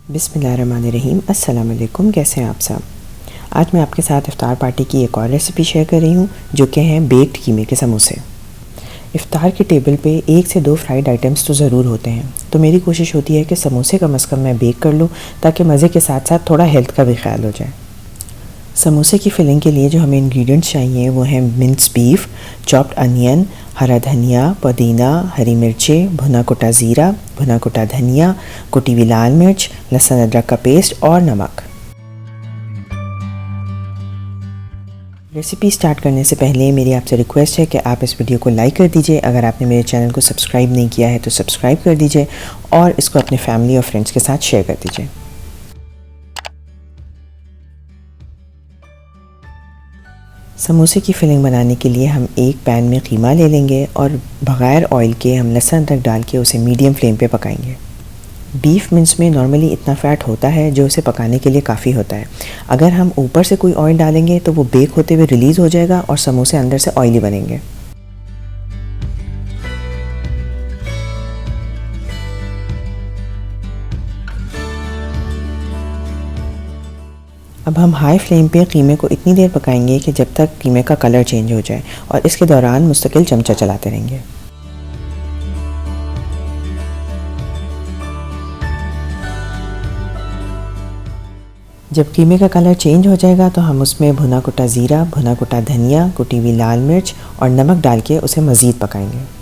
बिस्मिल्लाहिर्रहमानिर्रहीम। अस्सलाम वालेकुम। कैसे हैं आप सब? आज मैं आपके साथ इफ़्तार पार्टी की एक और रेसिपी शेयर कर रही हूँ जो कि हैं बेक्ड कीमे के समोसे। इफ़्तार के टेबल पे 1 से 2 फ्राइड आइटम्स तो ज़रूर होते हैं, तो मेरी कोशिश होती है कि समोसे कम से कम मैं बेक कर लूँ ताकि मज़े के साथ साथ थोड़ा हेल्थ का भी ख्याल हो जाए। समोसे की फिलिंग के लिए जो हमें इंग्रेडिएंट्स चाहिए वो हैं मिन्स बीफ, चॉप्ड अनियन, हरा धनिया, पुदीना, हरी मिर्चें, भुना कुटा ज़ीरा, भुना कुटा धनिया, कुटी हुई लाल मिर्च, लहसुन अदरक का पेस्ट और नमक। रेसिपी स्टार्ट करने से पहले मेरी आपसे रिक्वेस्ट है कि आप इस वीडियो को लाइक कर दीजिए। अगर आपने मेरे चैनल को सब्सक्राइब नहीं किया है तो सब्सक्राइब कर दीजिए और इसको अपने फैमिली और फ्रेंड्स के साथ शेयर कर दीजिए। समोसे की फिलिंग बनाने के लिए हम एक पैन में कीमा ले लेंगे और बग़ैर ऑयल के हम लहसुन अदरक डाल के उसे मीडियम फ्लेम पे पकाएंगे। बीफ मिन्स में नॉर्मली इतना फ़ैट होता है जो उसे पकाने के लिए काफ़ी होता है। अगर हम ऊपर से कोई ऑयल डालेंगे तो वो बेक होते हुए रिलीज़ हो जाएगा और समोसे अंदर से ऑयली बनेंगे। अब हम हाई फ्लेम पे कीमे को इतनी देर पकाएंगे कि जब तक कीमे का कलर चेंज हो जाए और इसके दौरान मुस्तकिल चमचा चलाते रहेंगे। जब कीमे का कलर चेंज हो जाएगा तो हम उसमें भुना कुटा ज़ीरा, भुना कुटा धनिया, कुटी हुई लाल मिर्च और नमक डाल के उसे मज़ीद पकाएंगे।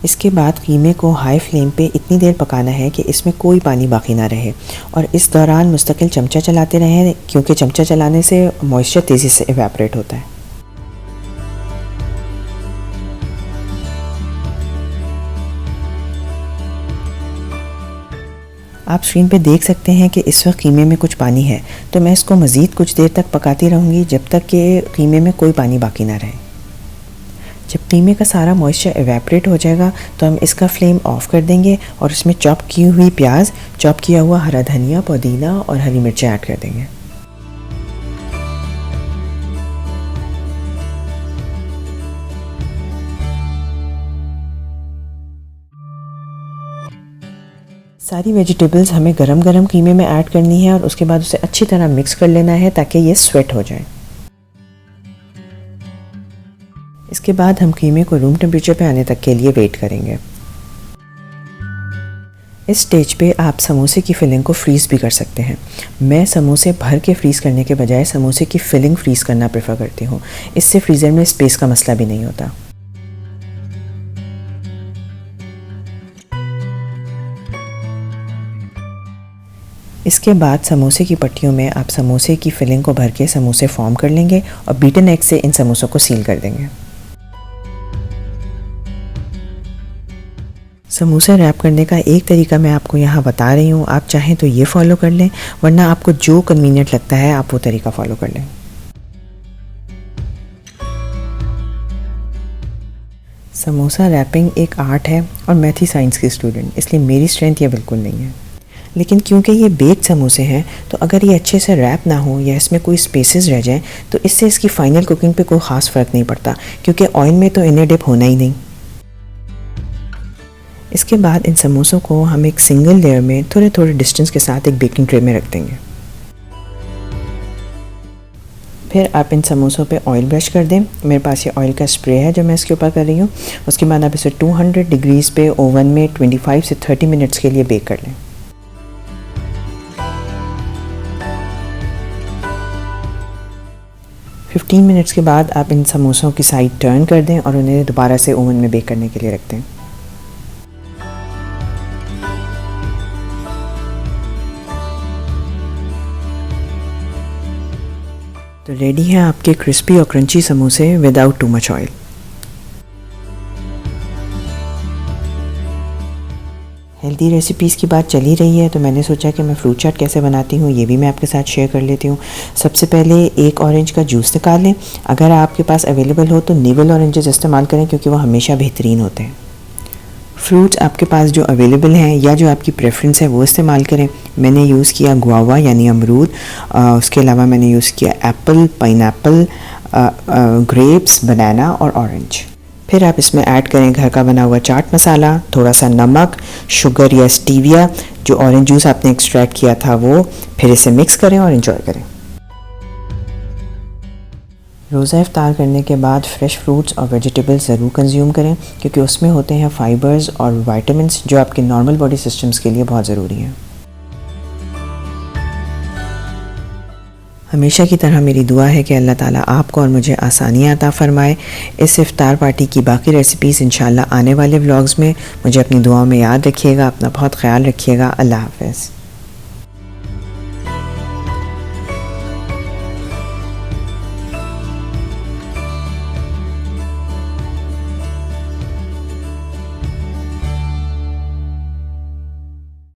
इसके बाद कीमे को हाई फ्लेम पे इतनी देर पकाना है कि इसमें कोई पानी बाकी ना रहे और इस दौरान मुस्तकिल चमचा चलाते रहें क्योंकि चमचा चलाने से मॉइस्चर तेज़ी से इवेपोरेट होता है। आप स्क्रीन पे देख सकते हैं कि इस वक्त कीमे में कुछ पानी है, तो मैं इसको मज़ीद कुछ देर तक पकाती रहूँगी जब तक कि कीमे में कोई पानी बाकी ना रहे। जब कीमे का सारा मॉइस्चर एवेपोरेट हो जाएगा तो हम इसका फ्लेम ऑफ़ कर देंगे और इसमें चॉप की हुई प्याज, चॉप किया हुआ हरा धनिया, पुदीना और हरी मिर्चें ऐड कर देंगे। सारी वेजिटेबल्स हमें गरम गरम कीमे में ऐड करनी है और उसके बाद उसे अच्छी तरह मिक्स कर लेना है ताकि ये स्वेट हो जाए। इसके बाद हम कीमे को रूम टेम्परेचर पे आने तक के लिए वेट करेंगे। इस स्टेज पे आप समोसे की फिलिंग को फ्रीज़ भी कर सकते हैं। मैं समोसे भर के फ्रीज़ करने के बजाय समोसे की फिलिंग फ्रीज़ करना प्रेफर करती हूँ। इससे फ्रीज़र में स्पेस का मसला भी नहीं होता। इसके बाद समोसे की पट्टियों में आप समोसे की फिलिंग को भर के समोसे फॉर्म कर लेंगे और बीटन एग से इन समोसों को सील कर देंगे। समोसे रैप करने का एक तरीका मैं आपको यहाँ बता रही हूँ, आप चाहें तो ये फॉलो कर लें, वरना आपको जो कन्वीनियंट लगता है आप वो तरीका फॉलो कर लें। समोसा रैपिंग एक आर्ट है और मैं थी साइंस की स्टूडेंट, इसलिए मेरी स्ट्रेंथ ये बिल्कुल नहीं है। लेकिन क्योंकि ये बेक्ड समोसे हैं तो अगर ये अच्छे से रैप ना हो या इसमें कोई स्पेसेस रह जाएं तो इससे इसकी फ़ाइनल कुकिंग पे कोई ख़ास फ़र्क नहीं पड़ता क्योंकि ऑयल में तो इन्हें डिप होना ही नहीं। इसके बाद इन समोसों को हम एक सिंगल लेयर में थोड़े थोड़े डिस्टेंस के साथ एक बेकिंग ट्रे में रख देंगे। फिर आप इन समोसों पे ऑयल ब्रश कर दें। मेरे पास ये ऑयल का स्प्रे है जो मैं इसके ऊपर कर रही हूँ। उसके बाद आप इसे 200 डिग्रीज़ पे ओवन में 25 से 30 मिनट्स के लिए बेक कर लें। फिफ्टीन मिनट्स के बाद आप इन समोसों की साइड टर्न कर दें और उन्हें दोबारा से ओवन में बेक करने के लिए रख दें। तो रेडी हैं आपके क्रिस्पी और क्रंची समोसे without too much oil. Healthy recipes की बात चली रही है तो मैंने सोचा कि मैं फ्रूट चाट कैसे बनाती हूँ ये भी मैं आपके साथ शेयर कर लेती हूँ। सबसे पहले एक ऑरेंज का जूस निकाल लें। अगर आपके पास अवेलेबल हो तो निवल ऑरेंजेस इस्तेमाल करें क्योंकि वो हमेशा बेहतरीन होते हैं। फ्रूट्स आपके पास जो अवेलेबल हैं या जो आपकी प्रेफरेंस है वो इस्तेमाल करें। मैंने यूज़ किया गुआवा यानी अमरूद, उसके अलावा मैंने यूज़ किया एप्पल, पाइनएप्पल, ग्रेप्स, बनाना और ऑरेंज। फिर आप इसमें ऐड करें घर का बना हुआ चाट मसाला, थोड़ा सा नमक, शुगर या स्टीविया, जो ऑरेंज जूस आपने एक्सट्रैक्ट किया था वो। फिर इसे मिक्स करें और एंजॉय करें। रोज़ा इफ्तार करने के बाद फ्रेश फ्रूट्स और वेजिटेबल्स ज़रूर कंज्यूम करें, क्योंकि उसमें होते हैं फाइबर्स और विटामिन्स जो आपके नॉर्मल बॉडी सिस्टम्स के लिए बहुत ज़रूरी हैं। हमेशा की तरह मेरी दुआ है कि अल्लाह ताला आपको और मुझे आसानियाँ अता फ़रमाए। इस इफ्तार पार्टी की बाकी रेसिपीज़ इंशाल्लाह आने वाले व्लॉग्स में। मुझे अपनी दुआओं में याद रखिएगा। अपना बहुत ख्याल रखिएगा। अल्लाह हाफ़िज़।